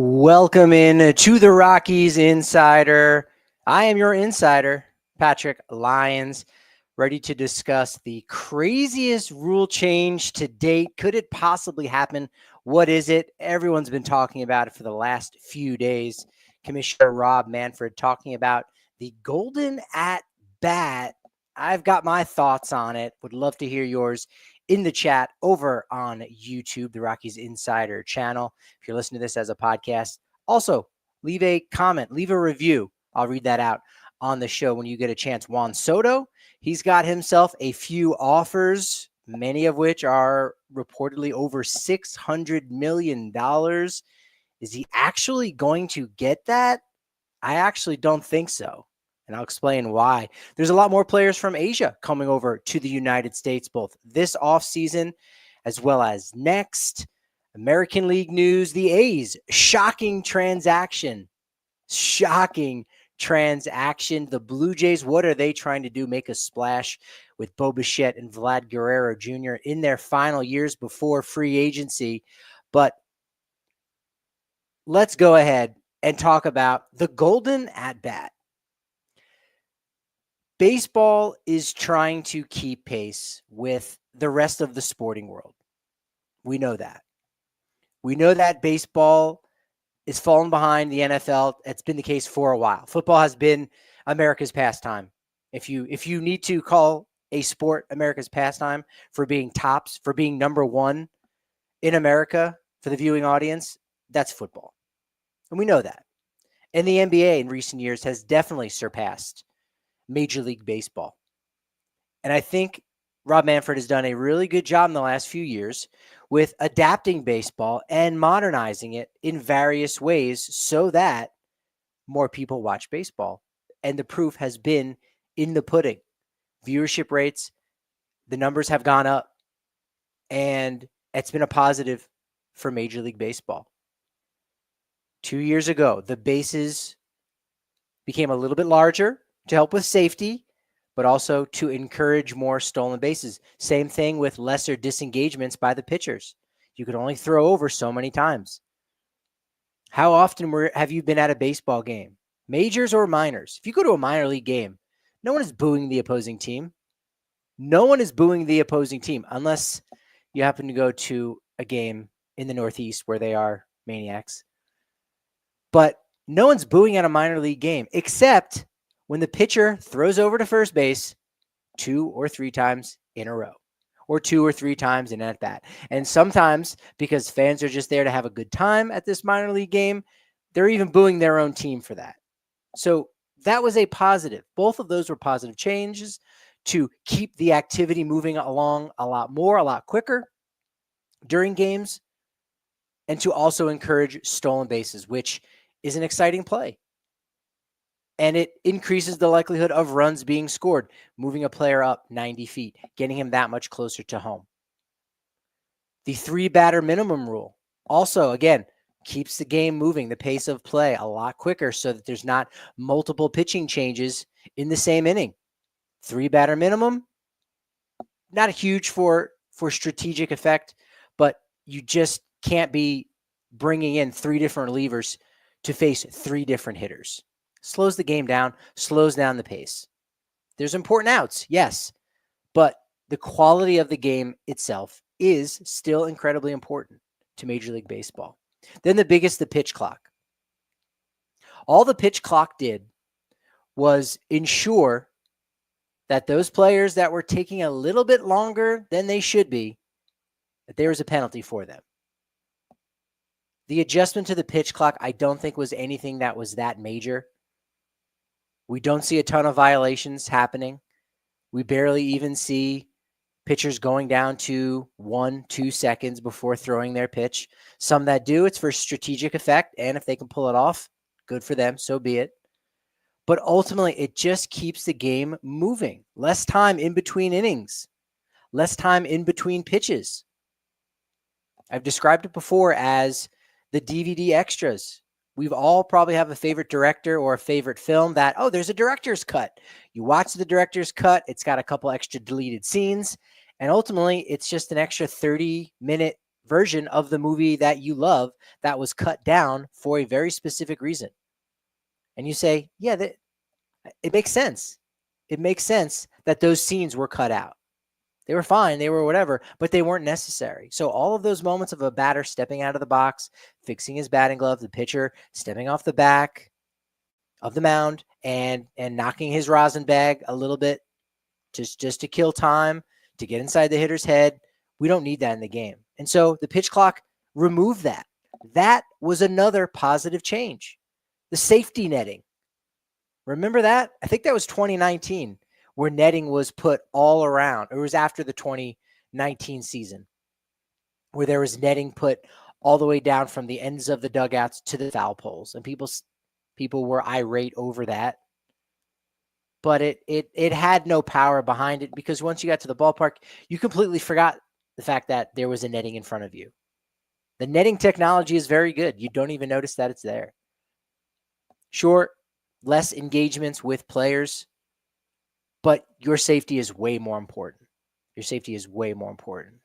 Welcome in to the Rockies Insider. I am your insider, Patrick Lyons, ready to discuss the craziest rule change to date. Could it possibly happen? What is it? Everyone's been talking about it for the last few days. Commissioner Rob Manfred talking about the golden at bat. I've got my thoughts on it. Would love to hear yours in the chat over on YouTube, the Rockies Insider channel. If you're listening to this as a podcast, also leave a comment, leave a review. I'll read that out on the show when you get a chance. Juan Soto, he's got himself a few offers, many of which are reportedly over $600 million. Is he actually going to get that? I actually don't think so. And I'll explain why. There's a lot more players from Asia coming over to the United States, both this offseason as well as next. American League news, the A's, shocking transaction. The Blue Jays, what are they trying to do? Make a splash with Bo Bichette and Vlad Guerrero Jr. in their final years before free agency. But let's go ahead and talk about the golden at-bat. Baseball is trying to keep pace with the rest of the sporting world. We know that. We know that baseball is falling behind the NFL. It's been the case for a while. Football has been America's pastime. If you need to call a sport America's pastime for being tops, for being number one in America for the viewing audience, that's football. And we know that. And the NBA in recent years has definitely surpassed Major League Baseball. And I think Rob Manfred has done a really good job in the last few years with adapting baseball and modernizing it in various ways so that more people watch baseball. And the proof has been in the pudding. Viewership rates, the numbers have gone up, and it's been a positive for Major League Baseball. 2 years ago, the bases became a little bit larger to help with safety, but also to encourage more stolen bases. Same thing with lesser disengagements by the pitchers. You could only throw over so many times. How often have you been at a baseball game, majors or minors? If you go to a minor league game, no one is booing the opposing team. No one is booing the opposing team unless you happen to go to a game in the Northeast where they are maniacs. But no one's booing at a minor league game except when the pitcher throws over to first base 2 or 3 times in a row, or 2 or 3 times in at bat. And sometimes, because fans are just there to have a good time at this minor league game, they're even booing their own team for that. So that was a positive. Both of those were positive changes to keep the activity moving along a lot more, a lot quicker during games, and to also encourage stolen bases, which is an exciting play. And it increases the likelihood of runs being scored, moving a player up 90 feet, getting him that much closer to home. The 3-batter minimum rule also, again, keeps the game moving, the pace of play a lot quicker so that there's not multiple pitching changes in the same inning. 3-batter minimum, not huge for strategic effect, but you just can't be bringing in 3 different relievers to face 3 different hitters. Slows the game down, slows down the pace. There's important outs, yes, but the quality of the game itself is still incredibly important to Major League Baseball. Then the pitch clock. All the pitch clock did was ensure that those players that were taking a little bit longer than they should be, that there was a penalty for them. The adjustment to the pitch clock, I don't think was anything that was that major. We don't see a ton of violations happening. We barely even see pitchers going down to 1-2 seconds before throwing their pitch. Some that do, it's for strategic effect, and if they can pull it off, good for them, so be it. But ultimately, it just keeps the game moving. Less time in between innings, less time in between pitches. I've described it before as the DVD extras. We've all probably have a favorite director or a favorite film that, oh, there's a director's cut. You watch the director's cut. It's got a couple extra deleted scenes. And ultimately, it's just an extra 30-minute version of the movie that you love that was cut down for a very specific reason. And you say, yeah, it makes sense. It makes sense that those scenes were cut out. They were fine, they were whatever, but they weren't necessary. So all of those moments of a batter stepping out of the box, fixing his batting glove, the pitcher stepping off the back of the mound and knocking his rosin bag a little bit just to kill time, to get inside the hitter's head. We don't need that in the game. And so the pitch clock removed that. That was another positive change. The safety netting. Remember that? I think that was 2019 where netting was put all around. It was after the 2019 season where there was netting put all the way down from the ends of the dugouts to the foul poles. And people were irate over that. But it had no power behind it because once you got to the ballpark, you completely forgot the fact that there was a netting in front of you. The netting technology is very good. You don't even notice that it's there. Sure, less engagements with players, but your safety is way more important. Your safety is way more important.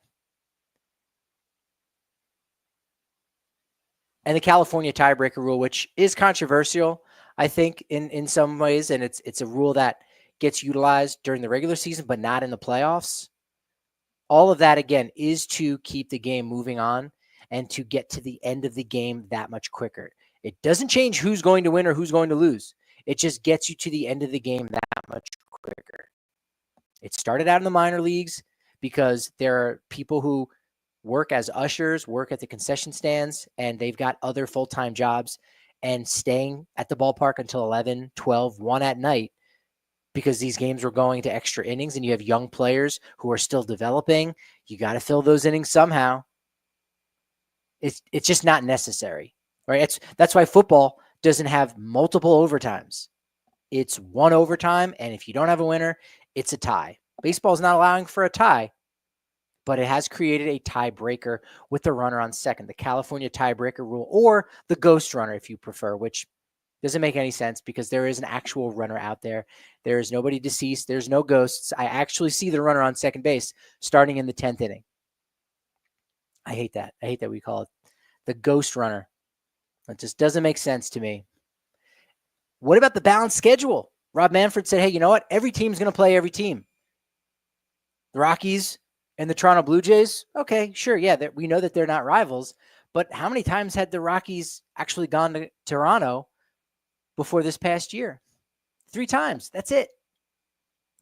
And the California tiebreaker rule, which is controversial, I think, in some ways, and it's a rule that gets utilized during the regular season, but not in the playoffs. All of that, again, is to keep the game moving on and to get to the end of the game that much quicker. It doesn't change who's going to win or who's going to lose. It just gets you to the end of the game that much quicker. It started out in the minor leagues because there are people who work as ushers, work at the concession stands, and they've got other full-time jobs, and staying at the ballpark until 11, 12, 1 at night because these games were going to extra innings and you have young players who are still developing. You got to fill those innings somehow. It's just not necessary, right? That's why football doesn't have multiple overtimes. It's one overtime, and if you don't have a winner, it's a tie. Baseball is not allowing for a tie, but it has created a tiebreaker with the runner on second, the California tiebreaker rule, or the ghost runner if you prefer, which doesn't make any sense because there is an actual runner out there. There is nobody deceased. There's no ghosts. I actually see the runner on second base starting in the 10th inning. I hate that. I hate that we call it the ghost runner. It just doesn't make sense to me. What about the balanced schedule? Rob Manfred said, hey, you know what? Every team's going to play every team. The Rockies and the Toronto Blue Jays, okay, sure, yeah, we know that they're not rivals, but how many times had the Rockies actually gone to Toronto before this past year? 3 times. That's it.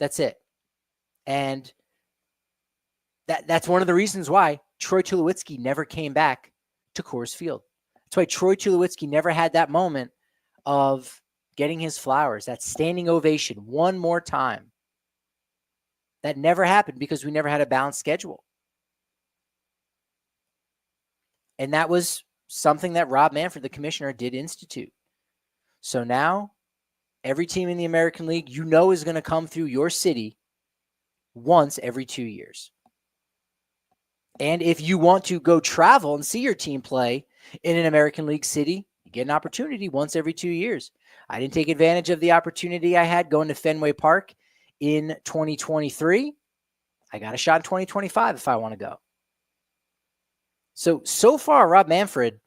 That's it. And that's one of the reasons why Troy Tulowitzki never came back to Coors Field. That's why Troy Tulowitzki never had that moment of getting his flowers, that standing ovation one more time. That never happened because we never had a balanced schedule. And that was something that Rob Manfred, the commissioner, did institute. So now every team in the American League, you know, is going to come through your city once every 2 years. And if you want to go travel and see your team play in an American League city, you get an opportunity once every 2 years. I didn't take advantage of the opportunity I had going to Fenway Park in 2023. I got a shot in 2025 if I want to go. So far, Rob Manfred,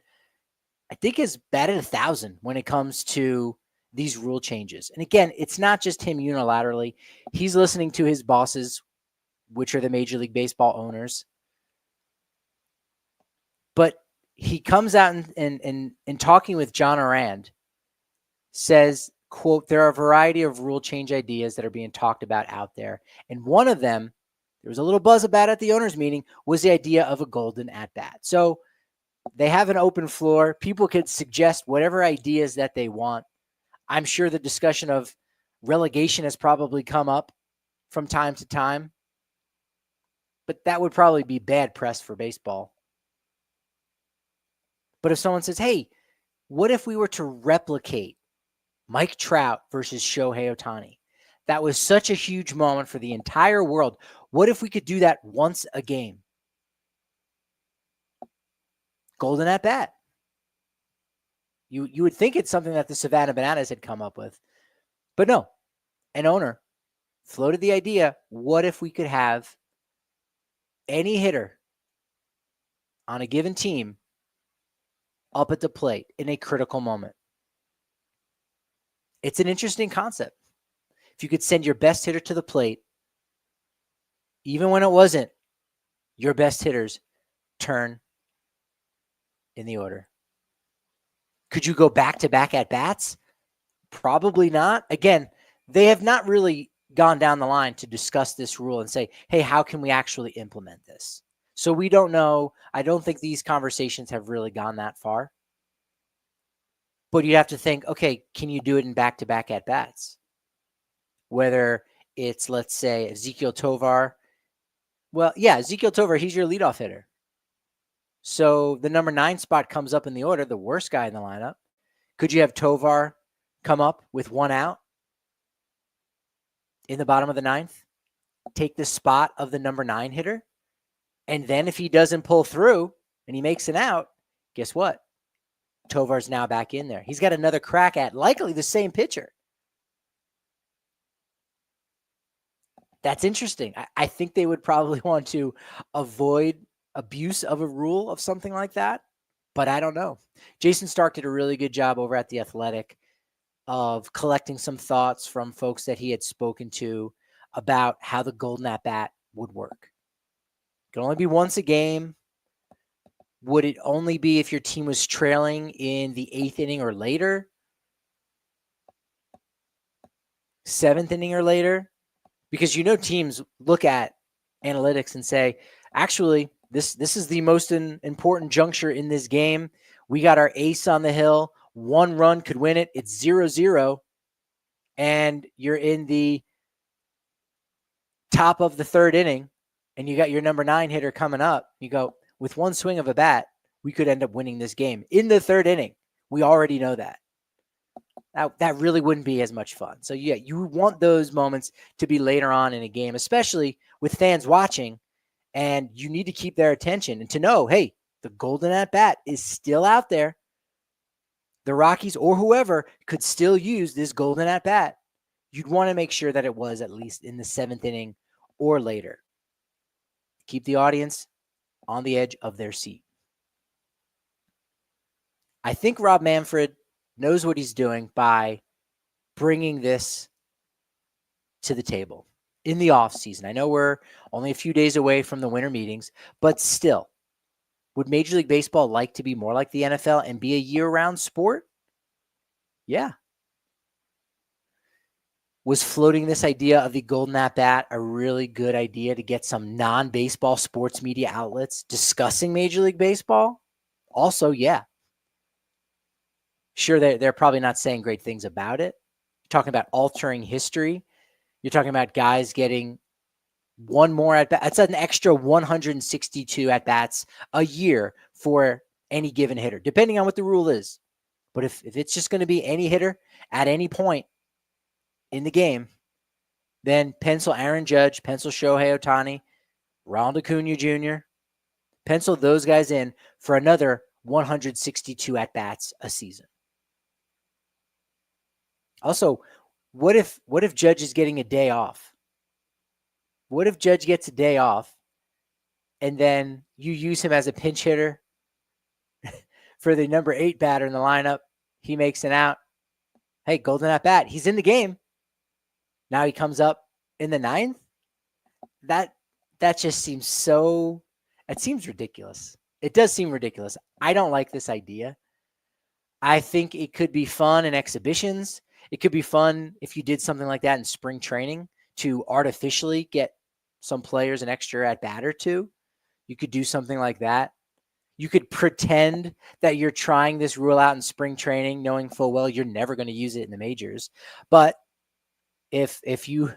I think, has batted 1,000 when it comes to these rule changes. And again, it's not just him unilaterally. He's listening to his bosses, which are the Major League Baseball owners. But he comes out and talking with John Arand, says, quote, there are a variety of rule change ideas that are being talked about out there. And one of them, there was a little buzz about at the owners meeting, was the idea of a golden at-bat. So they have an open floor. People could suggest whatever ideas that they want. I'm sure the discussion of relegation has probably come up from time to time. But that would probably be bad press for baseball. But if someone says, hey, what if we were to replicate Mike Trout versus Shohei Ohtani? That was such a huge moment for the entire world. What if we could do that once a game? Golden at bat. You would think it's something that the Savannah Bananas had come up with. But no, an owner floated the idea, what if we could have any hitter on a given team up at the plate in a critical moment. It's an interesting concept. If you could send your best hitter to the plate, even when it wasn't your best hitter's turn in the order. Could you go back-to-back at-bats? Probably not. Again, they have not really gone down the line to discuss this rule and say, hey, how can we actually implement this? So we don't know. I don't think these conversations have really gone that far. But you have to think, okay, can you do it in back-to-back at-bats? Whether it's, let's say, Ezequiel Tovar. Well, yeah, Ezequiel Tovar, he's your leadoff hitter. So the number 9 spot comes up in the order, the worst guy in the lineup. Could you have Tovar come up with 1 out in the bottom of the 9th? Take the spot of the number 9 hitter? And then if he doesn't pull through and he makes an out, guess what? Tovar's now back in there. He's got another crack at likely the same pitcher. That's interesting. I think they would probably want to avoid abuse of a rule of something like that, but I don't know. Jason Stark did a really good job over at The Athletic of collecting some thoughts from folks that he had spoken to about how the golden at-bat would work. It could only be once a game. Would it only be if your team was trailing in the 8th inning or later? 7th inning or later? Because teams look at analytics and say, actually, this is the most important juncture in this game. We got our ace on the hill. 1 run could win it. It's 0-0. And you're in the top of the 3rd inning, and you got your number 9 hitter coming up. You go, with 1 swing of a bat, we could end up winning this game in the 3rd inning. We already know that. That really wouldn't be as much fun. So, yeah, you want those moments to be later on in a game, especially with fans watching, and you need to keep their attention and to know, hey, the golden at-bat is still out there. The Rockies or whoever could still use this golden at-bat. You'd want to make sure that it was at least in the 7th inning or later. Keep the audience on the edge of their seat. I think Rob Manfred knows what he's doing by bringing this to the table in the offseason. I know we're only a few days away from the winter meetings, but still, would Major League Baseball like to be more like the NFL and be a year-round sport? Yeah. Was floating this idea of the golden at-bat a really good idea to get some non-baseball sports media outlets discussing Major League Baseball? Also, yeah. Sure, they're probably not saying great things about it. You're talking about altering history. You're talking about guys getting 1 more at-bat. That's an extra 162 at-bats a year for any given hitter, depending on what the rule is. But if it's just going to be any hitter at any point in the game, then pencil Aaron Judge, pencil Shohei Ohtani, Ronald Acuna Jr., pencil those guys in for another 162 at-bats a season. Also, what if Judge is getting a day off? What if Judge gets a day off and then you use him as a pinch hitter for the number 8 batter in the lineup? He makes an out. Hey, golden at bat. He's in the game. Now he comes up in the 9th. That just seems it seems ridiculous. It does seem ridiculous. I don't like this idea. I think it could be fun in exhibitions. It could be fun if you did something like that in spring training to artificially get some players an extra at-bat or 2. You could do something like that. You could pretend that you're trying this rule out in spring training, knowing full well you're never going to use it in the majors. But if you've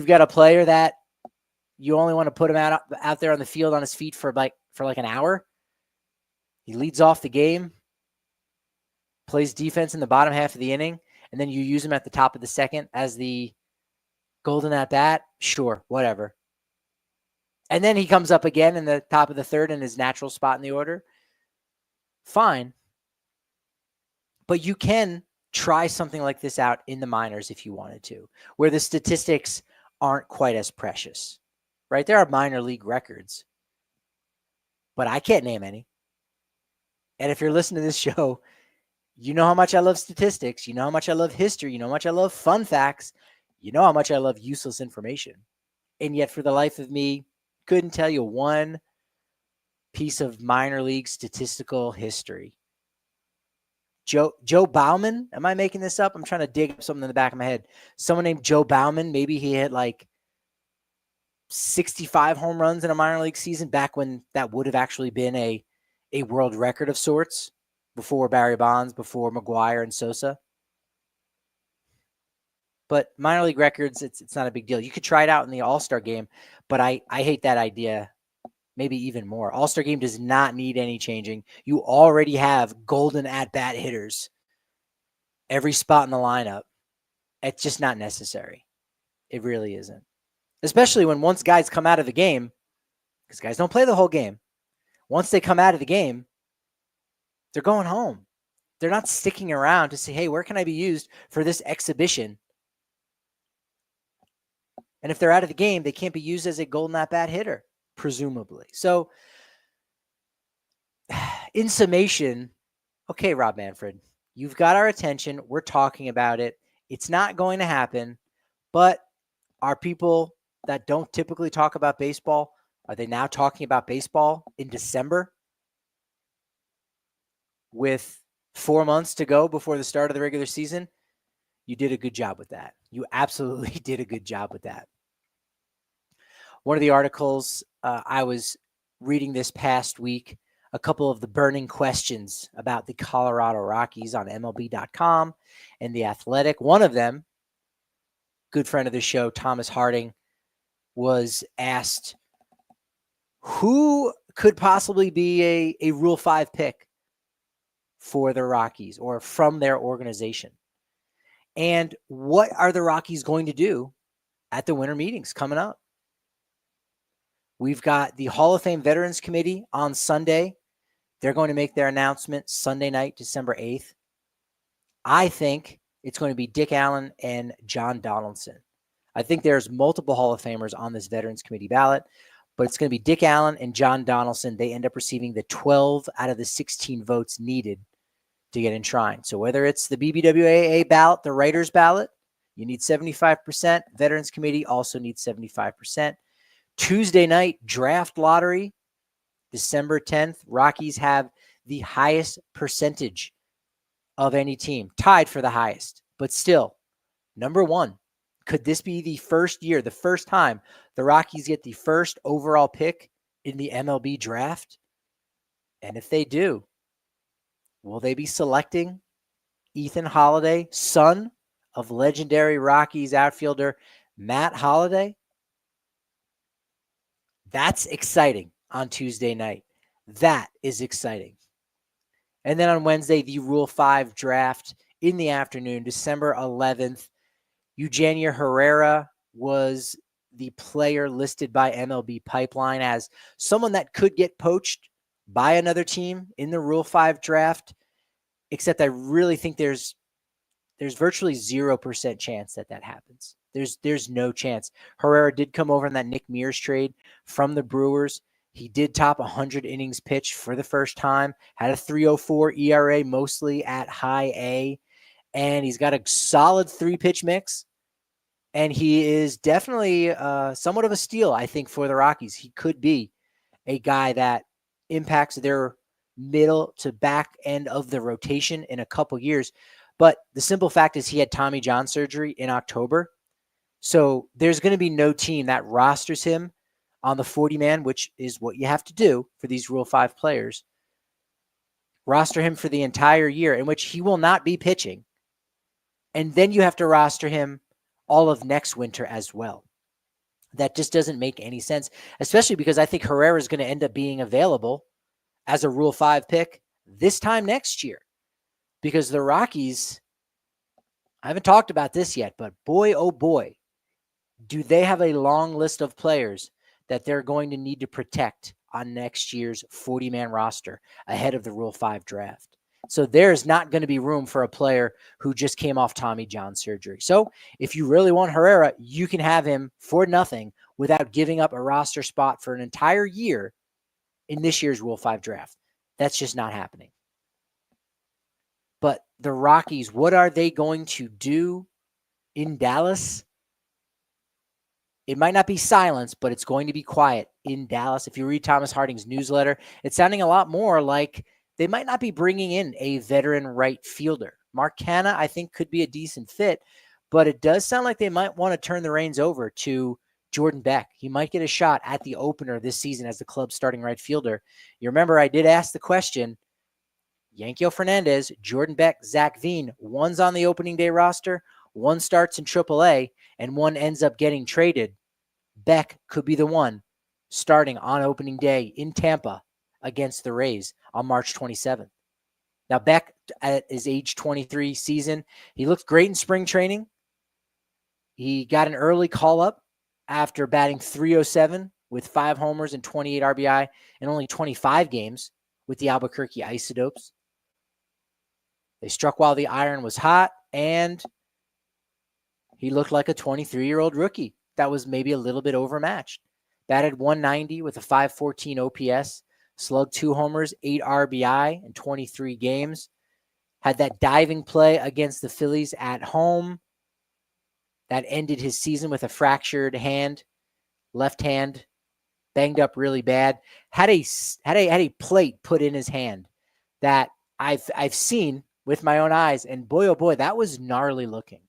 got a player that you only want to put him out there on the field on his feet for like an hour, he leads off the game, plays defense in the bottom half of the inning, and then you use him at the top of the 2nd as the golden at bat, sure, whatever. And then he comes up again in the top of the 3rd in his natural spot in the order. Fine. But you can try something like this out in the minors if you wanted to, where the statistics aren't quite as precious, right? There are minor league records. but I can't name any. And if you're listening to this show, you know how much I love statistics. You know how much I love history. You know how much I love fun facts. You know how much I love useless information. And yet, for the life of me, couldn't tell you one piece of minor league statistical history. Joe Bauman, am I making this up? I'm trying to dig up something in the back of my head. Someone named Joe Bauman, maybe he hit like 65 home runs in a minor league season back when that would have actually been a world record of sorts, before Barry Bonds, before McGuire and Sosa. But minor league records, it's not a big deal. You could try it out in the All-Star game, but I hate that idea maybe even more. All-Star game does not need any changing. You already have golden at-bat hitters every spot in the lineup. It's just not necessary. It really isn't. Especially when once guys come out of the game, because guys don't play the whole game. Once they come out of the game, they're going home. They're not sticking around to say, hey, where can I be used for this exhibition? And if they're out of the game, they can't be used as a golden at-bat hitter, presumably. So, in summation, okay, Rob Manfred, you've got our attention. We're talking about it. It's not going to happen, but are people that don't typically talk about baseball, are they now talking about baseball in December with 4 months to go before the start of the regular season? You did a good job with that. You absolutely did a good job with that. One of the articles I was reading this past week, a couple of the burning questions about the Colorado Rockies on MLB.com and The Athletic. One of them, good friend of the show, Thomas Harding, was asked who could possibly be a Rule 5 pick for the Rockies or from their organization. And what are the Rockies going to do at the winter meetings coming up? We've got the Hall of Fame Veterans Committee on Sunday. They're going to make their announcement Sunday night, December 8th. I think it's going to be Dick Allen and John Donaldson. I think there's multiple Hall of Famers on this Veterans Committee ballot, but it's going to be Dick Allen and John Donaldson. They end up receiving the 12 out of the 16 votes needed to get enshrined. So whether it's the BBWAA ballot, the writer's ballot, you need 75%. Veterans Committee also needs 75%. Tuesday night draft lottery, December 10th. Rockies have the highest percentage of any team, tied for the highest, but still number one. Could this be the first year, the first time the Rockies get the first overall pick in the MLB draft? And if they do, will they be selecting Ethan Holliday, son of legendary Rockies outfielder Matt Holliday? That's exciting on Tuesday night. That is exciting. And then on Wednesday, the Rule 5 draft in the afternoon, December 11th. Eugenia Herrera was the player listed by MLB Pipeline as someone that could get poached by another team in the Rule 5 draft, except I really think there's virtually 0% chance that happens. There's no chance. Herrera did come over in that Nick Mears trade from the Brewers. He did top 100 innings pitched for the first time, had a 3.04 ERA, mostly at high A, and he's got a solid 3-pitch mix. And he is definitely somewhat of a steal, I think, for the Rockies. He could be a guy that impacts their middle to back end of the rotation in a couple years. But the simple fact is he had Tommy John surgery in October. So there's going to be no team that rosters him on the 40-man, which is what you have to do for these Rule 5 players. Roster him for the entire year in which he will not be pitching. And then you have to roster him all of next winter as well. That just doesn't make any sense, especially because I think Herrera is going to end up being available as a Rule 5 pick this time next year. Because the Rockies, I haven't talked about this yet, but boy, oh boy, do they have a long list of players that they're going to need to protect on next year's 40-man roster ahead of the Rule 5 draft. So there's not going to be room for a player who just came off Tommy John surgery. So if you really want Herrera, you can have him for nothing without giving up a roster spot for an entire year in this year's Rule 5 draft. That's just not happening. But the Rockies, what are they going to do in Dallas? It might not be silence, but it's going to be quiet in Dallas. If you read Thomas Harding's newsletter, it's sounding a lot more like they might not be bringing in a veteran right fielder. Mark Canha, I think, could be a decent fit, but it does sound like they might want to turn the reins over to Jordan Beck. He might get a shot at the opener this season as the club's starting right fielder. You remember I did ask the question, Yankiel Fernandez, Jordan Beck, Zach Veen, one's on the opening day roster, one starts in AAA, and one ends up getting traded. Beck could be the one starting on opening day in Tampa against the Rays on March 27th. Now, Beck, at his age 23 season, he looked great in spring training. He got an early call-up after batting .307 with 5 homers and 28 RBI in only 25 games with the Albuquerque Isotopes. They struck while the iron was hot, and he looked like a 23-year-old rookie that was maybe a little bit overmatched. Batted .190 with a .514 OPS, slugged 2 homers, 8 RBI in 23 games. Had that diving play against the Phillies at home that ended his season with a fractured hand, left hand, banged up really bad. Had a plate put in his hand that I've seen with my own eyes, and boy, oh boy, that was gnarly looking.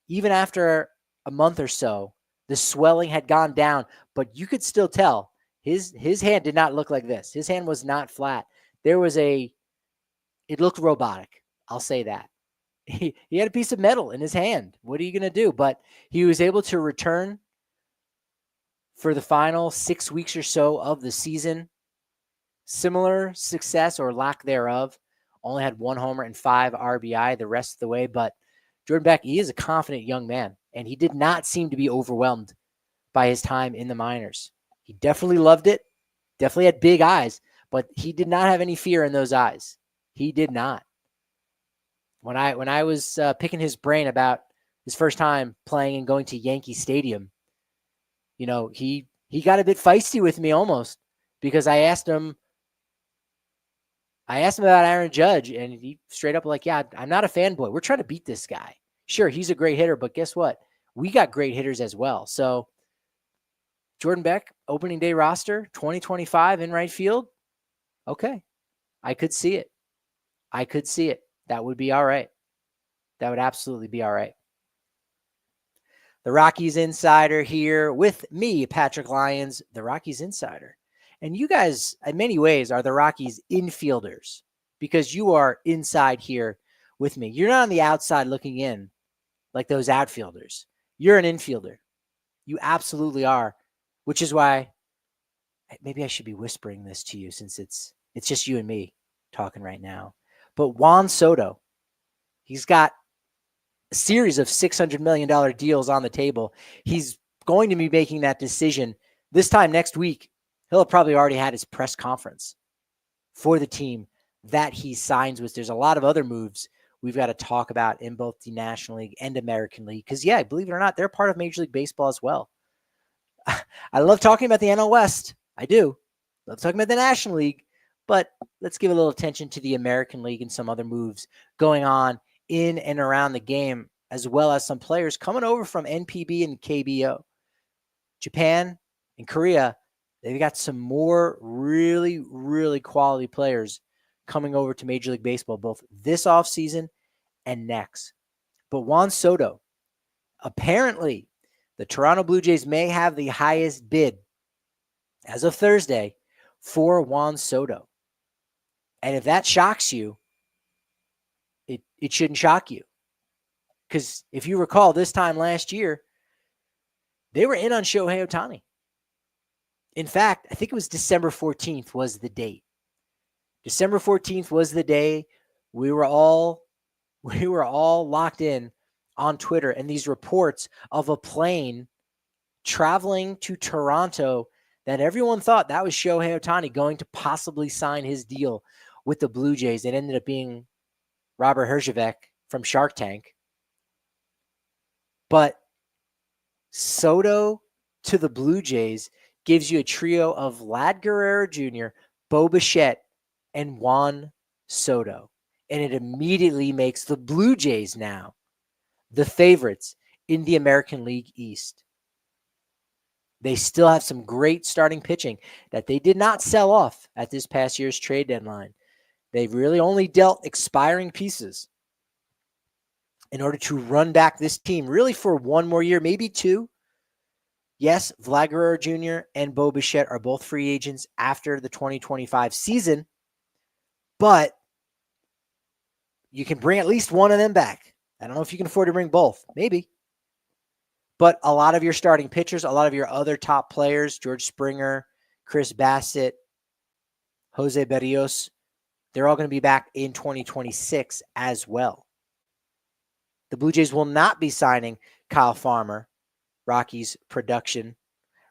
Even after a month or so, the swelling had gone down, but you could still tell his hand did not look like this. His hand was not flat. It looked robotic. I'll say that. He had a piece of metal in his hand. What are you going to do? But he was able to return for the final 6 weeks or so of the season. Similar success or lack thereof. Only had 1 homer and 5 RBI the rest of the way. But Jordan Beck, he is a confident young man, and he did not seem to be overwhelmed by his time in the minors. He definitely loved it, definitely had big eyes, but he did not have any fear in those eyes. He did not. When I was picking his brain about his first time playing and going to Yankee Stadium, you know, he got a bit feisty with me almost, because I asked him about Aaron Judge, and he straight up like, yeah, I'm not a fanboy. We're trying to beat this guy. Sure, he's a great hitter, but guess what? We got great hitters as well. So Jordan Beck, opening day roster, 2025 in right field. Okay. I could see it. That would be all right. That would absolutely be all right. The Rockies Insider here with me, Patrick Lyons, the Rockies Insider. And you guys, in many ways, are the Rockies infielders because you are inside here with me. You're not on the outside looking in like those outfielders. You're an infielder. You absolutely are, which is why maybe I should be whispering this to you since it's just you and me talking right now. But Juan Soto, he's got a series of $600 million deals on the table. He's going to be making that decision this time next week. He'll have probably already had his press conference for the team that he signs with. There's a lot of other moves we've got to talk about in both the National League and American League. Because, yeah, believe it or not, they're part of Major League Baseball as well. I love talking about the NL West. I do. Love talking about the National League. But let's give a little attention to the American League and some other moves going on in and around the game, as well as some players coming over from NPB and KBO. Japan and Korea, they've got some more really, really quality players coming over to Major League Baseball, both this offseason and next. But Juan Soto, apparently, the Toronto Blue Jays may have the highest bid as of Thursday for Juan Soto. And if that shocks you, it shouldn't shock you. Because if you recall, this time last year, they were in on Shohei Ohtani. In fact, I think it was December 14th was the date. December 14th was the day we were all locked in on Twitter, and these reports of a plane traveling to Toronto that everyone thought that was Shohei Ohtani going to possibly sign his deal with the Blue Jays. It ended up being Robert Herjavec from Shark Tank. But Soto to the Blue Jays gives you a trio of Vlad Guerrero Jr., Bo Bichette, and Juan Soto. And it immediately makes the Blue Jays now the favorites in the American League East. They still have some great starting pitching that they did not sell off at this past year's trade deadline. They've really only dealt expiring pieces in order to run back this team really for one more year, maybe two. Yes, Vlad Guerrero Jr. and Bo Bichette are both free agents after the 2025 season, but you can bring at least one of them back. I don't know if you can afford to bring both. Maybe. But a lot of your starting pitchers, a lot of your other top players, George Springer, Chris Bassett, Jose Berrios, they're all going to be back in 2026 as well. The Blue Jays will not be signing Kyle Farmer, Rockies production.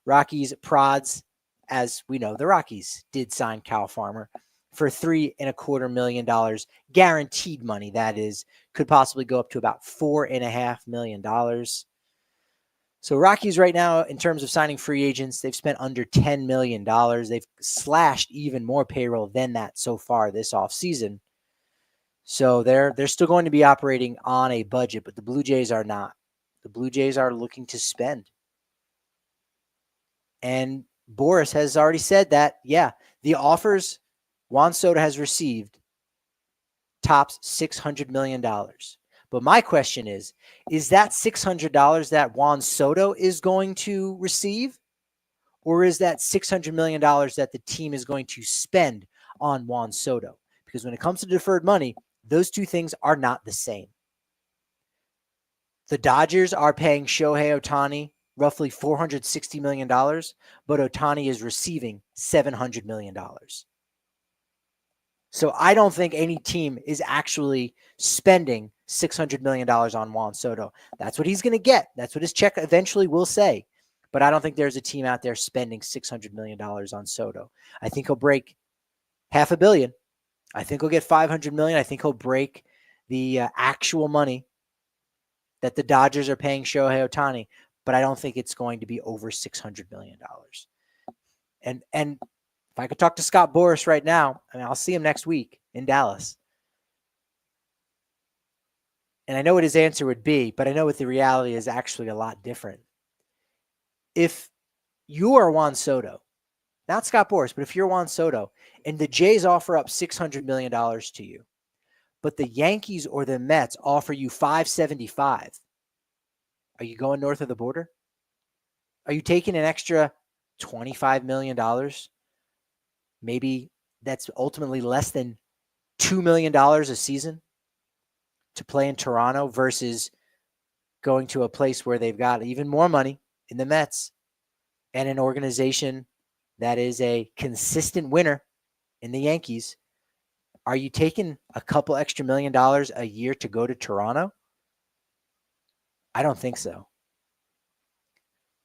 Rockies prods, as we know, the Rockies did sign Kyle Farmer for $3.25 million, guaranteed money. That is, could possibly go up to about $4.5 million. So Rockies right now, in terms of signing free agents, they've spent under $10 million. They've slashed even more payroll than that so far this offseason. So they're still going to be operating on a budget, but the Blue Jays are not. The Blue Jays are looking to spend. And Boris has already said that, yeah, the offers Juan Soto has received tops $600 million. But my question is that $600 that Juan Soto is going to receive? Or is that $600 million that the team is going to spend on Juan Soto? Because when it comes to deferred money, those two things are not the same. The Dodgers are paying Shohei Ohtani roughly $460 million, but Ohtani is receiving $700 million. So I don't think any team is actually spending $600 million on Juan Soto. That's what he's going to get. That's what his check eventually will say. But I don't think there's a team out there spending $600 million on Soto. I think he'll break $500 million. I think he'll get $500 million. I think he'll break the actual money that the Dodgers are paying Shohei Ohtani, but I don't think it's going to be over $600 million. And if I could talk to Scott Boras right now, I mean, I'll see him next week in Dallas. And I know what his answer would be, but I know what the reality is actually a lot different. If you are Juan Soto, not Scott Boras, but if you're Juan Soto, and the Jays offer up $600 million to you, but the Yankees or the Mets offer you $575, are you going north of the border? Are you taking an extra $25 million? Maybe that's ultimately less than $2 million a season to play in Toronto versus going to a place where they've got even more money in the Mets and an organization that is a consistent winner in the Yankees. Are you taking a couple extra $1 million a year to go to Toronto? I don't think so.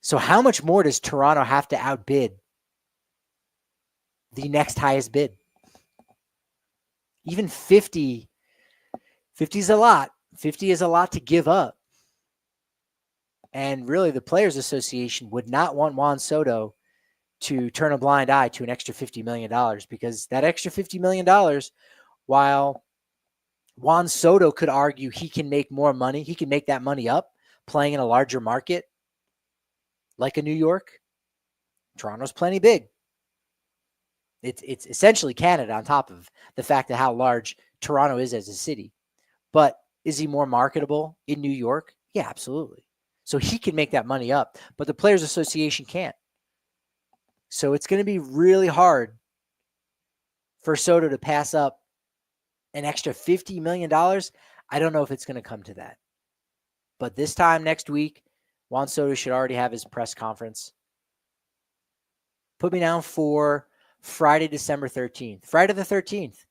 So how much more does Toronto have to outbid the next highest bid? Even 50 is a lot. 50 is a lot to give up. And really, the Players Association would not want Juan Soto to turn a blind eye to an extra $50 million, because that extra $50 million, while Juan Soto could argue he can make more money, he can make that money up playing in a larger market like a New York. Toronto's plenty big. It's essentially Canada on top of the fact of how large Toronto is as a city. But is he more marketable in New York? Yeah, absolutely. So he can make that money up, but the Players Association can't. So it's going to be really hard for Soto to pass up an extra $50 million. I don't know if it's going to come to that. But this time next week, Juan Soto should already have his press conference. Put me down for Friday, December 13th. Friday the 13th.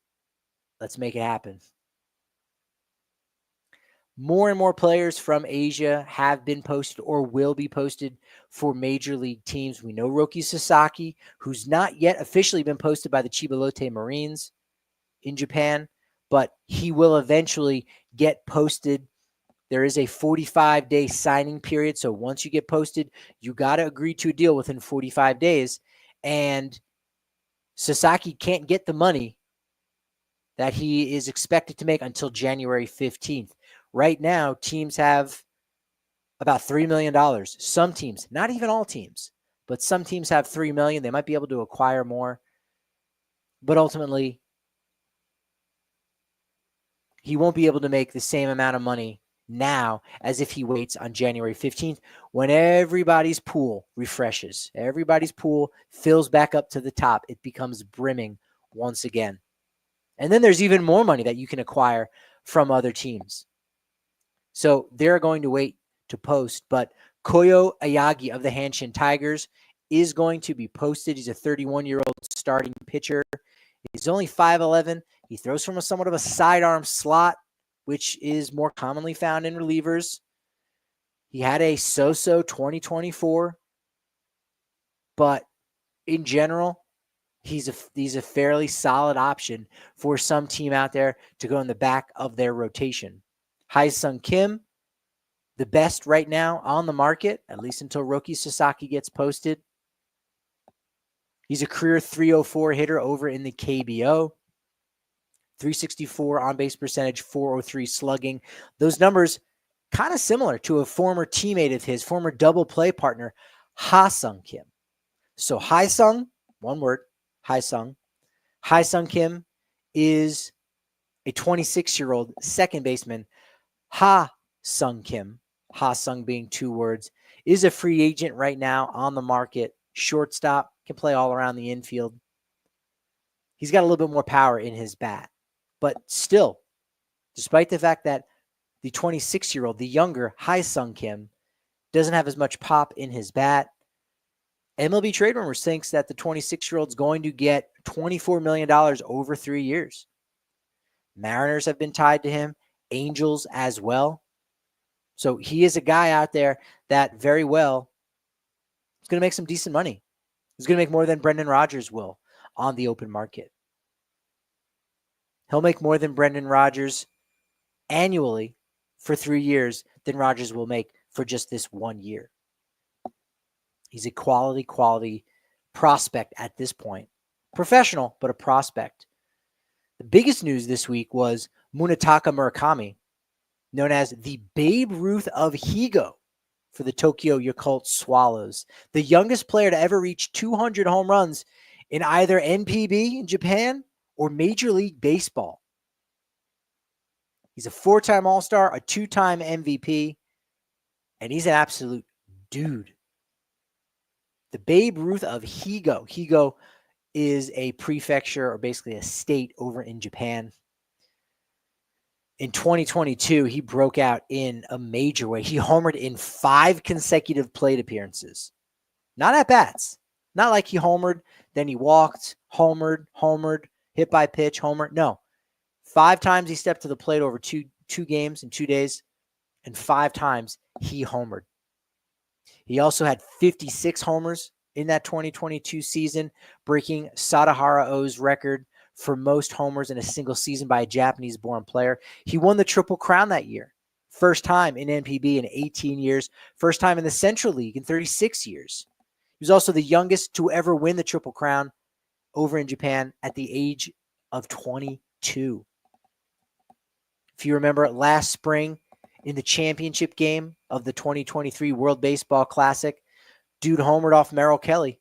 Let's make it happen. More and more players from Asia have been posted or will be posted for major league teams. We know Roki Sasaki, who's not yet officially been posted by the Chiba Lotte Marines in Japan, but he will eventually get posted There is a 45-day signing period. So once you get posted, you got to agree to a deal within 45 days. And Sasaki can't get the money that he is expected to make until January 15th. Right now, teams have about $3 million. Some teams, not even all teams, but some teams have $3 million. They might be able to acquire more. But ultimately, he won't be able to make the same amount of money now as if he waits on January 15th when everybody's pool refreshes. Everybody's pool fills back up to the top. It becomes brimming once again. And then there's even more money that you can acquire from other teams. So they're going to wait to post, but Koyo Ayagi of the Hanshin Tigers is going to be posted. He's a 31-year-old starting pitcher. He's only 5'11". He throws from somewhat of a sidearm slot, which is more commonly found in relievers. He had a so-so 2024, but in general, he's a fairly solid option for some team out there to go in the back of their rotation. Hae-Sung Kim, the best right now on the market, at least until Roki Sasaki gets posted. He's a career 304 hitter over in the KBO. 364 on-base percentage, 403 slugging. Those numbers kind of similar to a former teammate of his, former double play partner, Ha-Sung Kim. So Hae-Sung, one word, Hae-Sung. Hae-Sung Kim is a 26-year-old second baseman. Ha-Sung Kim, Ha-Sung being two words, is a free agent right now on the market. Shortstop, can play all around the infield. He's got a little bit more power in his bat. But still, despite the fact that the 26-year-old, the younger Hae-Sung Kim, doesn't have as much pop in his bat, MLB Trade Rumors thinks that the 26-year-old is going to get $24 million over 3 years. Mariners have been tied to him, Angels as well. So he is a guy out there that very well is going to make some decent money. He's going to make more than Brendan Rodgers will on the open market. He'll make more than Brendan Rodgers annually for 3 years than Rodgers will make for just this 1 year. He's a quality prospect at this point. Professional, but a prospect. The biggest news this week was Munetaka Murakami, known as the Babe Ruth of Higo for the Tokyo Yakult Swallows. The youngest player to ever reach 200 home runs in either NPB in Japan or Major League Baseball. He's a 4-time All-Star, a 2-time MVP, and he's an absolute dude. The Babe Ruth of Higo. Higo is a prefecture or basically a state over in Japan. In 2022, he broke out in a major way. He homered in 5 consecutive plate appearances. Not at bats. Not like he homered, then he walked, homered, hit by pitch, homer. No. 5 times he stepped to the plate over two games in 2 days, and 5 times he homered. He also had 56 homers in that 2022 season, breaking Sadahara O's record for most homers in a single season by a Japanese-born player. He won the Triple Crown that year. First time in NPB in 18 years. First time in the Central League in 36 years. He was also the youngest to ever win the Triple Crown over in Japan at the age of 22. If you remember last spring in the championship game of the 2023 World Baseball Classic, dude homered off Merrill Kelly,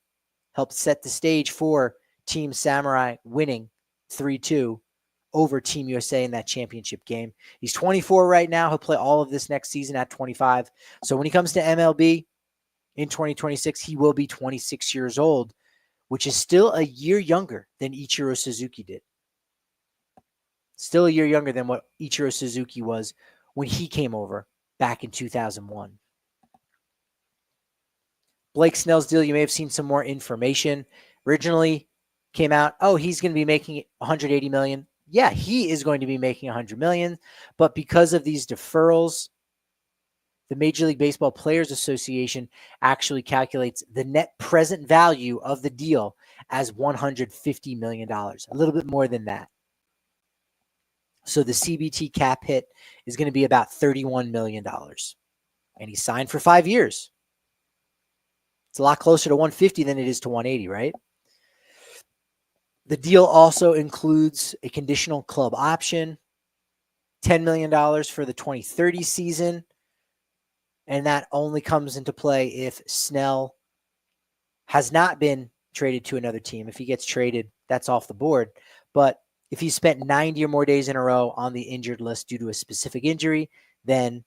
helped set the stage for Team Samurai winning 3-2 over Team USA in that championship game. He's 24 right now. He'll play all of this next season at 25. So when he comes to MLB in 2026, he will be 26 years old, which is still a year younger than Ichiro Suzuki did. Still a year younger than what Ichiro Suzuki was when he came over back in 2001. Blake Snell's deal, you may have seen some more information. Originally came out, he's going to be making $180 million. Yeah, he is going to be making $100 million. But because of these deferrals, the Major League Baseball Players Association actually calculates the net present value of the deal as $150 million, a little bit more than that. So the CBT cap hit is going to be about $31 million. And he signed for 5 years. It's a lot closer to 150 than it is to 180, right? The deal also includes a conditional club option, $10 million for the 2030 season. And that only comes into play if Snell has not been traded to another team. If he gets traded, that's off the board. But if he spent 90 or more days in a row on the injured list due to a specific injury, then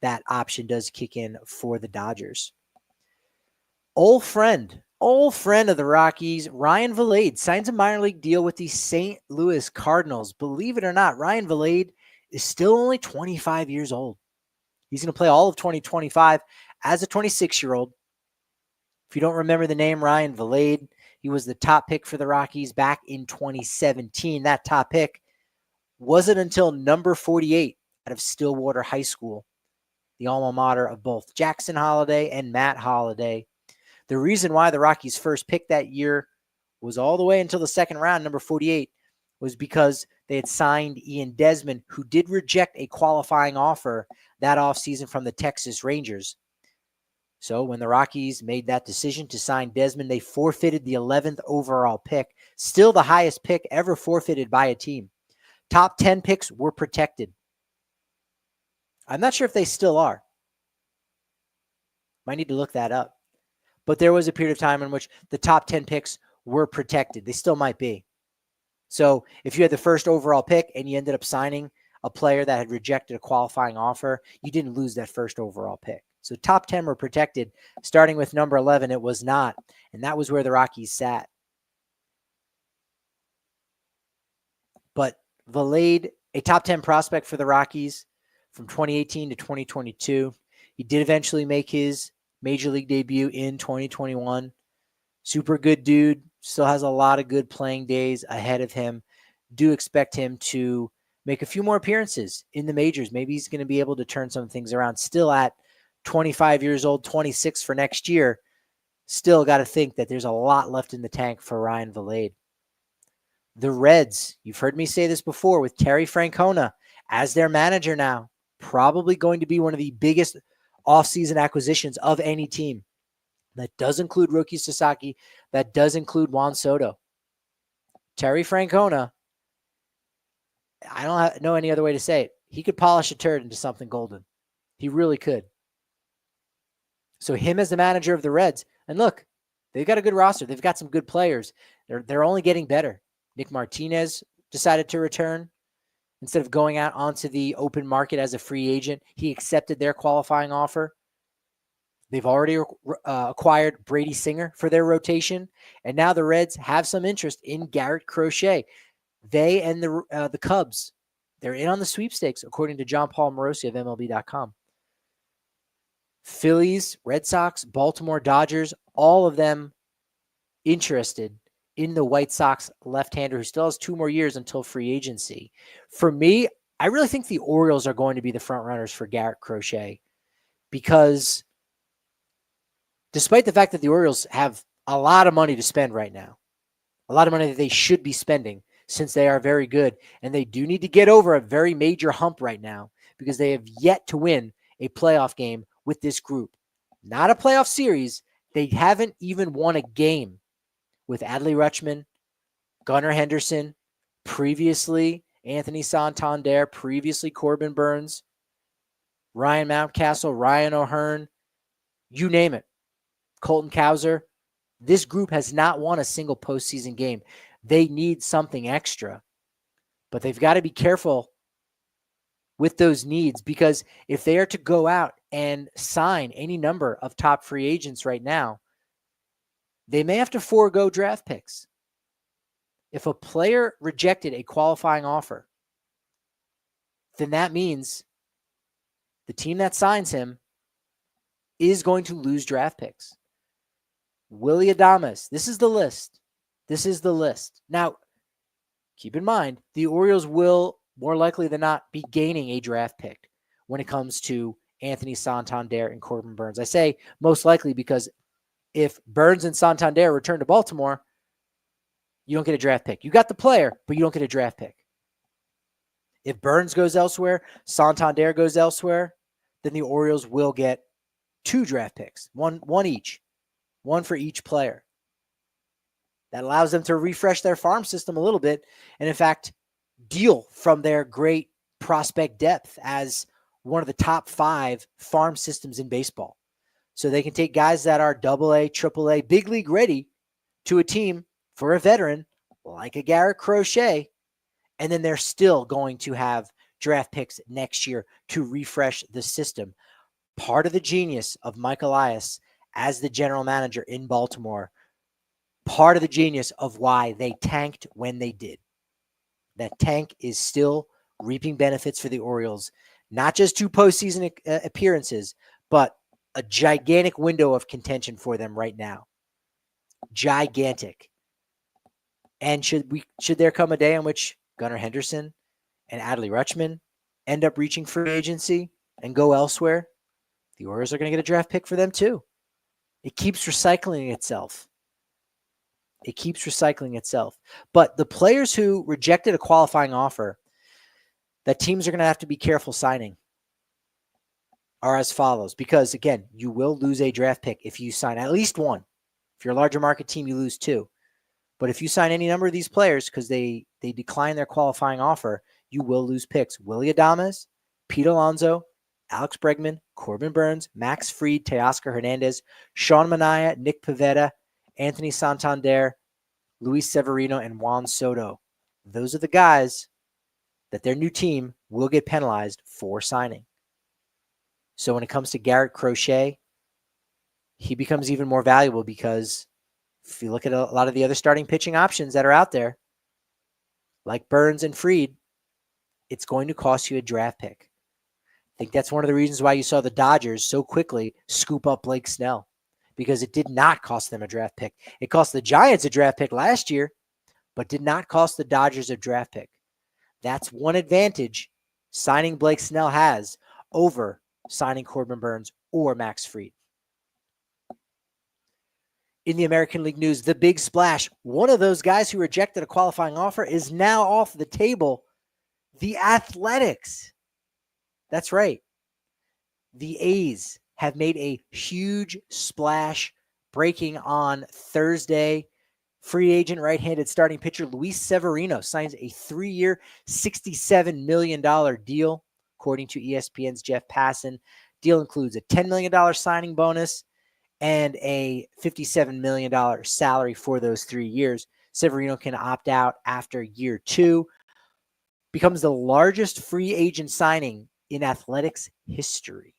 that option does kick in for the Dodgers. Old friend of the Rockies, Ryan Vilade, signs a minor league deal with the St. Louis Cardinals. Believe it or not, Ryan Vilade is still only 25 years old. He's going to play all of 2025 as a 26-year-old. If you don't remember the name Ryan Vilade, he was the top pick for the Rockies back in 2017. That top pick wasn't until number 48 out of Stillwater High School, the alma mater of both Jackson Holliday and Matt Holliday. The reason why the Rockies' first pick that year was all the way until the second round, number 48, was because they had signed Ian Desmond, who did reject a qualifying offer that offseason from the Texas Rangers. So when the Rockies made that decision to sign Desmond, they forfeited the 11th overall pick, still the highest pick ever forfeited by a team. Top 10 picks were protected. I'm not sure if they still are. Might need to look that up. But there was a period of time in which the top 10 picks were protected. They still might be. So if you had the first overall pick and you ended up signing a player that had rejected a qualifying offer, you didn't lose that first overall pick. So top 10 were protected. Starting with number 11, it was not. And that was where the Rockies sat. But Vilade, a top 10 prospect for the Rockies from 2018 to 2022. He did eventually make his major league debut in 2021. Super good dude. Still has a lot of good playing days ahead of him. Do expect him to make a few more appearances in the majors. Maybe he's going to be able to turn some things around. Still at 25 years old, 26 for next year. Still got to think that there's a lot left in the tank for Ryan Vilade. The Reds, you've heard me say this before, with Terry Francona as their manager now, probably going to be one of the biggest offseason acquisitions of any team. That does include Roki Sasaki. That does include Juan Soto. Terry Francona, I don't know any other way to say it. He could polish a turd into something golden. He really could. So him as the manager of the Reds, and look, they've got a good roster. They've got some good players. They're only getting better. Nick Martinez decided to return. Instead of going out onto the open market as a free agent, he accepted their qualifying offer. They've already acquired Brady Singer for their rotation, and now the Reds have some interest in Garrett Crochet. They and the Cubs, they're in on the sweepstakes, according to John Paul Morosi of MLB.com. Phillies, Red Sox, Baltimore, Dodgers, all of them interested in the White Sox left-hander who still has 2 more years until free agency. For me, I really think the Orioles are going to be the front runners for Garrett Crochet, because despite the fact that the Orioles have a lot of money to spend right now, a lot of money that they should be spending since they are very good, and they do need to get over a very major hump right now because they have yet to win a playoff game with this group. Not a playoff series. They haven't even won a game with Adley Rutschman, Gunnar Henderson, previously Anthony Santander, previously Corbin Burns, Ryan Mountcastle, Ryan O'Hearn, you name it, Colton Cowser. This group has not won a single postseason game. They need something extra, but they've got to be careful with those needs, because if they are to go out and sign any number of top free agents right now, they may have to forego draft picks. If a player rejected a qualifying offer, then that means the team that signs him is going to lose draft picks. Willy Adames, this is the list. This is the list. Now, keep in mind, the Orioles will more likely than not be gaining a draft pick when it comes to Anthony Santander and Corbin Burns. I say most likely because if Burns and Santander return to Baltimore, you don't get a draft pick. You got the player, but you don't get a draft pick. If Burns goes elsewhere, Santander goes elsewhere, then the Orioles will get 2 draft picks, one each, one for each player. That allows them to refresh their farm system a little bit and, in fact, deal from their great prospect depth as one of the top 5 farm systems in baseball. So they can take guys that are AA, AAA, big league ready to a team for a veteran like a Garrett Crochet, and then they're still going to have draft picks next year to refresh the system. Part of the genius of Mike Elias as the general manager in Baltimore, part of the genius of why they tanked when they did. That tank is still reaping benefits for the Orioles, not just 2 postseason appearances, but a gigantic window of contention for them right now. Gigantic. And should there come a day in which Gunnar Henderson and Adley Rutschman end up reaching free agency and go elsewhere, the Orioles are going to get a draft pick for them too. It keeps recycling itself. It keeps recycling itself. But the players who rejected a qualifying offer that teams are going to have to be careful signing are as follows. Because, again, you will lose a draft pick if you sign at least one. If you're a larger market team, you lose 2. But if you sign any number of these players because they decline their qualifying offer, you will lose picks. Willy Adames, Pete Alonso, Alex Bregman, Corbin Burns, Max Fried, Teoscar Hernandez, Sean Manaea, Nick Pivetta, Anthony Santander, Luis Severino, and Juan Soto. Those are the guys that their new team will get penalized for signing. So when it comes to Garrett Crochet, he becomes even more valuable because if you look at a lot of the other starting pitching options that are out there, like Burns and Fried, it's going to cost you a draft pick. I think that's one of the reasons why you saw the Dodgers so quickly scoop up Blake Snell, because it did not cost them a draft pick. It cost the Giants a draft pick last year, but did not cost the Dodgers a draft pick. That's one advantage signing Blake Snell has over signing Corbin Burns or Max Fried. In the American League news, the big splash. One of those guys who rejected a qualifying offer is now off the table. The Athletics. That's right. The A's have made a huge splash, breaking on Thursday. Free agent right-handed starting pitcher Luis Severino signs a 3-year, $67 million deal, according to ESPN's Jeff Passan. Deal includes a $10 million signing bonus and a $57 million salary for those 3 years. Severino can opt out after year 2. Becomes the largest free agent signing in Athletics history.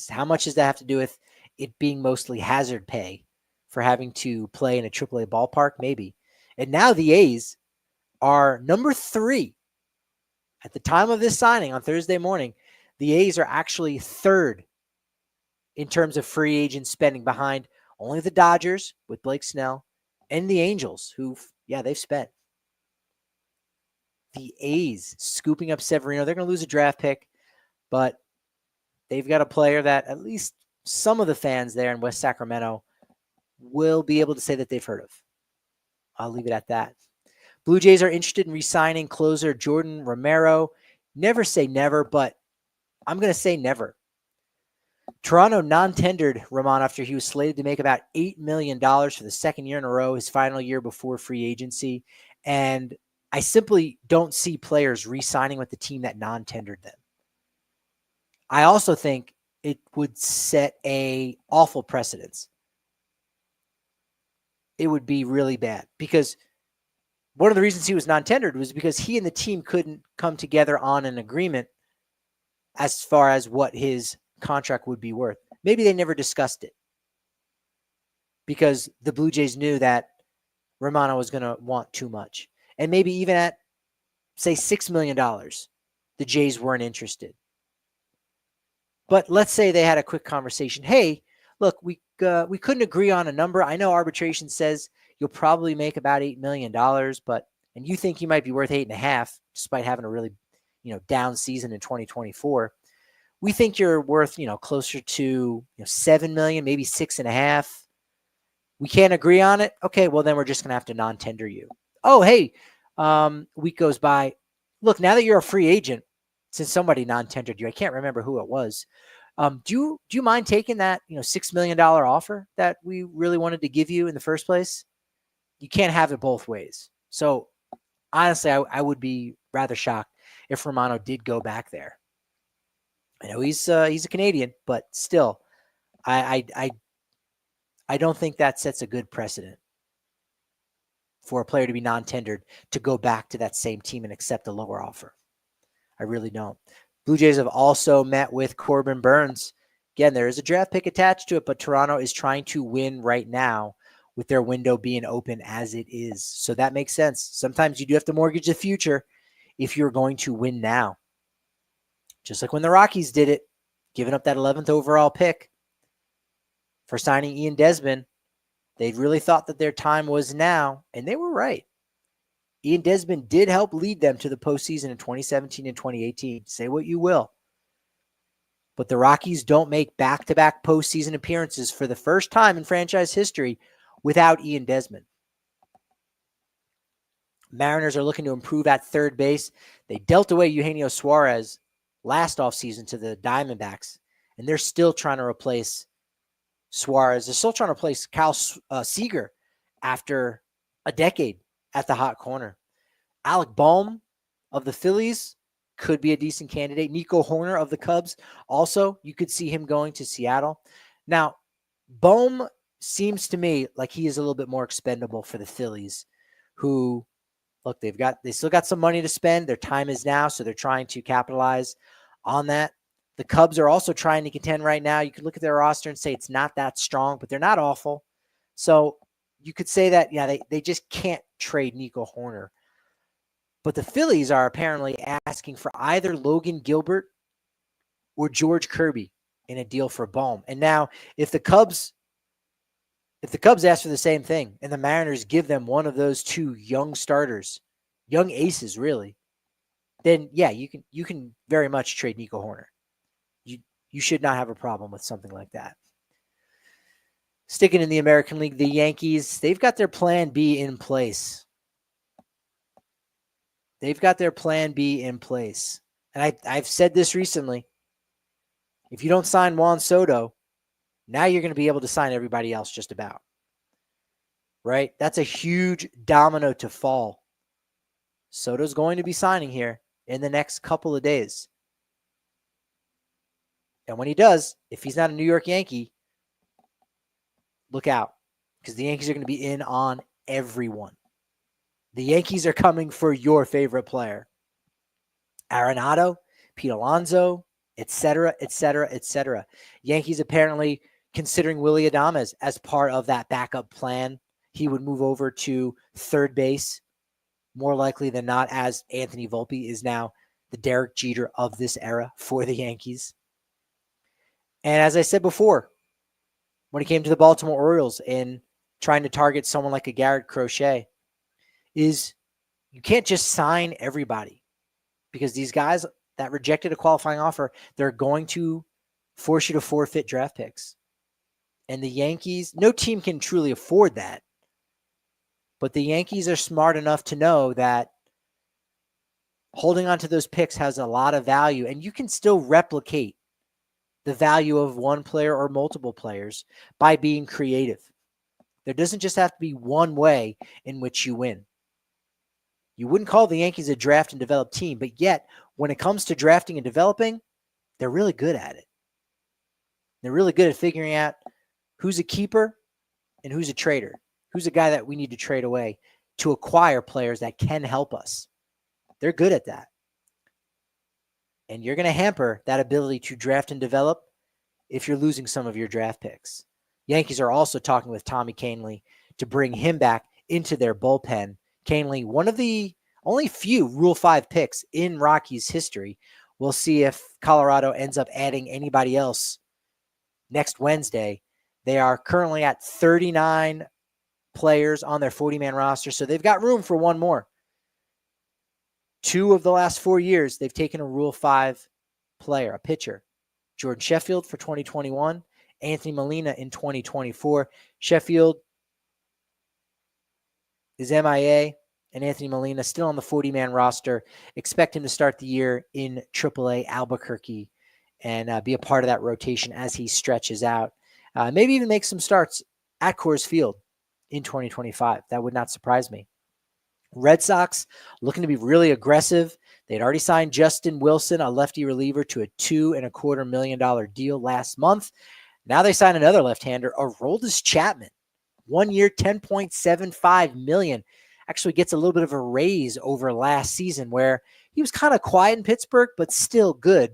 How much does that have to do with it being mostly hazard pay for having to play in a AAA ballpark? Maybe. And now the A's are number 3. At the time of this signing on Thursday morning, the A's are actually 3rd in terms of free agent spending, behind only the Dodgers with Blake Snell and the Angels, who, they've spent. The A's scooping up Severino. They're going to lose a draft pick, but they've got a player that at least some of the fans there in West Sacramento will be able to say that they've heard of. I'll leave it at that. Blue Jays are interested in re-signing closer Jordan Romero. Never say never, but I'm going to say never. Toronto non-tendered Romano after he was slated to make about $8 million for the second year in a row, his final year before free agency. And I simply don't see players re-signing with the team that non-tendered them. I also think it would set a awful precedence. It would be really bad, because one of the reasons he was non-tendered was because he and the team couldn't come together on an agreement as far as what his contract would be worth. Maybe they never discussed it because the Blue Jays knew that Romano was going to want too much. And maybe even at, say, $6 million, the Jays weren't interested. But let's say they had a quick conversation. Hey, look, we couldn't agree on a number. I know arbitration says you'll probably make about $8 million, and you think you might be worth 8.5, despite having a really, down season in 2024. We think you're worth, closer to 7 million, maybe 6.5. We can't agree on it. Okay, well then we're just gonna have to non-tender you. Oh, hey, week goes by. Look, now that you're a free agent, since somebody non-tendered you, I can't remember who it was. Do you mind taking that $6 million offer that we really wanted to give you in the first place? You can't have it both ways. So honestly, I would be rather shocked if Romano did go back there. I know he's a Canadian, but still, I don't think that sets a good precedent for a player to be non-tendered to go back to that same team and accept a lower offer. I really don't. Blue Jays have also met with Corbin Burns. Again, there is a draft pick attached to it, but Toronto is trying to win right now with their window being open as it is. So that makes sense. Sometimes you do have to mortgage the future if you're going to win now. Just like when the Rockies did it, giving up that 11th overall pick for signing Ian Desmond. They really thought that their time was now, and they were right. Ian Desmond did help lead them to the postseason in 2017 and 2018. Say what you will. But the Rockies don't make back-to-back postseason appearances for the first time in franchise history without Ian Desmond. Mariners are looking to improve at third base. They dealt away Eugenio Suarez last offseason to the Diamondbacks, and they're still trying to replace Suarez. They're still trying to replace Kyle Seager after a decade at the hot corner. Alec Bohm of the Phillies could be a decent candidate. Nico Horner of the Cubs, also, you could see him going to Seattle. Now, Bohm seems to me like he is a little bit more expendable for the Phillies, who, look, they still got some money to spend. Their time is now, so they're trying to capitalize on that. The Cubs are also trying to contend right now. You could look at their roster and say it's not that strong, but they're not awful. So you could say that, yeah, they just can't trade Nico Horner. But the Phillies are apparently asking for either Logan Gilbert or George Kirby in a deal for Bohm. And now if the Cubs ask for the same thing and the Mariners give them one of those two young starters, young aces really, then yeah, you can very much trade Nico Horner. You should not have a problem with something like that. Sticking in the American League, the Yankees, they've got their plan B in place. They've got their plan B in place. And I've said this recently. If you don't sign Juan Soto, now you're going to be able to sign everybody else just about. Right? That's a huge domino to fall. Soto's going to be signing here in the next couple of days. And when he does, if he's not a New York Yankee, look out, because the Yankees are going to be in on everyone. The Yankees are coming for your favorite player. Arenado, Pete Alonso, etc., etc., etc. Yankees apparently considering Willy Adames as part of that backup plan. He would move over to third base, more likely than not, as Anthony Volpe is now the Derek Jeter of this era for the Yankees. And as I said before, when it came to the Baltimore Orioles and trying to target someone like a Garrett Crochet, is you can't just sign everybody, because these guys that rejected a qualifying offer, they're going to force you to forfeit draft picks. And the Yankees, no team can truly afford that. But the Yankees are smart enough to know that holding on to those picks has a lot of value, and you can still replicate the value of one player or multiple players by being creative. There doesn't just have to be one way in which you win. You wouldn't call the Yankees a draft and develop team, but yet when it comes to drafting and developing, they're really good at it. They're really good at figuring out who's a keeper and who's a trader. Who's a guy that we need to trade away to acquire players that can help us. They're good at that. And you're going to hamper that ability to draft and develop if you're losing some of your draft picks. Yankees are also talking with Tommy Kahnle to bring him back into their bullpen. Kahnle, one of the only few Rule 5 picks in Rockies history. We'll see if Colorado ends up adding anybody else next Wednesday. They are currently at 39 players on their 40-man roster, so they've got room for one more. 2 of the last 4 years, they've taken a Rule 5 player, a pitcher. Jordan Sheffield for 2021, Anthony Molina in 2024. Sheffield is MIA. and Anthony Molina still on the 40-man roster. Expect him to start the year in AAA Albuquerque and be a part of that rotation as he stretches out. Maybe even make some starts at Coors Field in 2025. That would not surprise me. Red Sox looking to be really aggressive. They'd already signed Justin Wilson, a lefty reliever, to a $2.25 million deal last month. Now they signed another left-hander, Aroldis Chapman. 1 year, $10.75 million. Actually gets a little bit of a raise over last season where he was kind of quiet in Pittsburgh, but still good.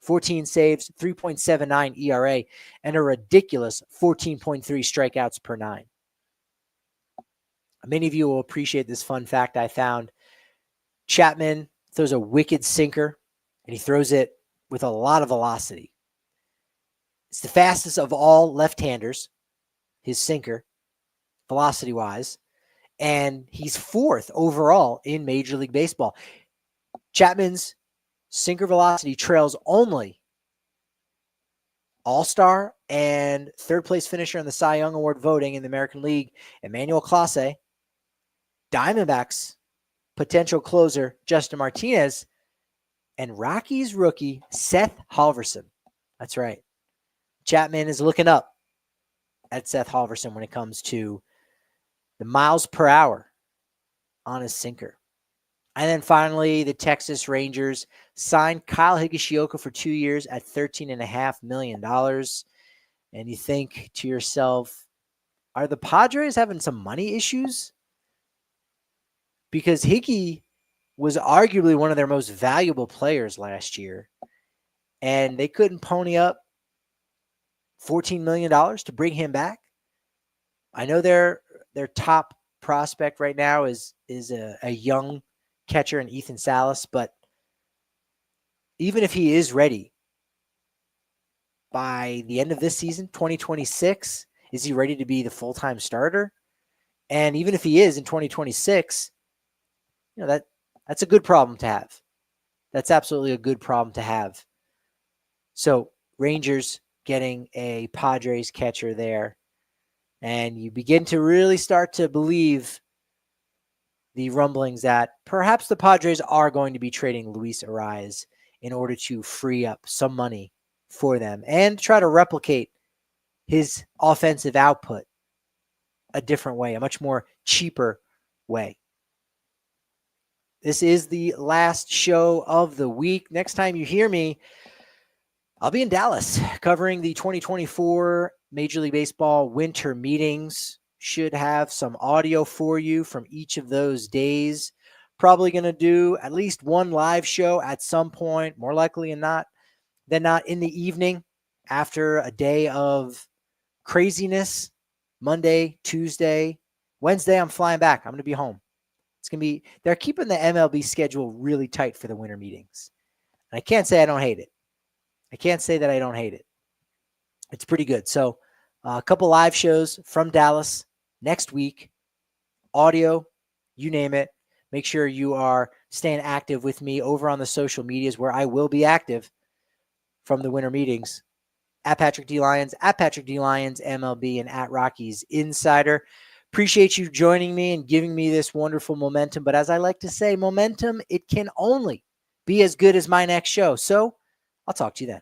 14 saves, 3.79 ERA, and a ridiculous 14.3 strikeouts per nine. Many of you will appreciate this fun fact I found. Chapman throws a wicked sinker, and he throws it with a lot of velocity. It's the fastest of all left-handers, his sinker, velocity-wise, and he's fourth overall in Major League Baseball. Chapman's sinker velocity trails only All-Star and third-place finisher in the Cy Young Award voting in the American League, Emmanuel Clase, Diamondbacks potential closer Justin Martinez, and Rockies rookie Seth Halverson. That's right. Chapman is looking up at Seth Halverson when it comes to the miles per hour on his sinker. And then finally, the Texas Rangers signed Kyle Higashioka for 2 years at $13.5 million. And you think to yourself, are the Padres having some money issues? Because Higgy was arguably one of their most valuable players last year, and they couldn't pony up $14 million to bring him back. I know their top prospect right now is a young catcher in Ethan Salas, but even if he is ready by the end of this season, 2026, is he ready to be the full-time starter? And even if he is in 2026, that's a good problem to have. That's absolutely a good problem to have. So Rangers getting a Padres catcher there. And you begin to really start to believe the rumblings that perhaps the Padres are going to be trading Luis Arraez in order to free up some money for them and try to replicate his offensive output a different way, a much more cheaper way. This is the last show of the week. Next time you hear me, I'll be in Dallas covering the 2024 Major League Baseball winter meetings. Should have some audio for you from each of those days. Probably going to do at least one live show at some point, more likely than not in the evening after a day of craziness. Monday, Tuesday, Wednesday, I'm flying back. I'm going to be home. They're keeping the MLB schedule really tight for the winter meetings. And I can't say I don't hate it. I can't say that I don't hate it. It's pretty good. So a couple live shows from Dallas next week. Audio, you name it. Make sure you are staying active with me over on the social medias where I will be active from the winter meetings. At Patrick D. Lyons, MLB, and at Rockies Insider. Appreciate you joining me and giving me this wonderful momentum. But as I like to say, momentum, it can only be as good as my next show. So I'll talk to you then.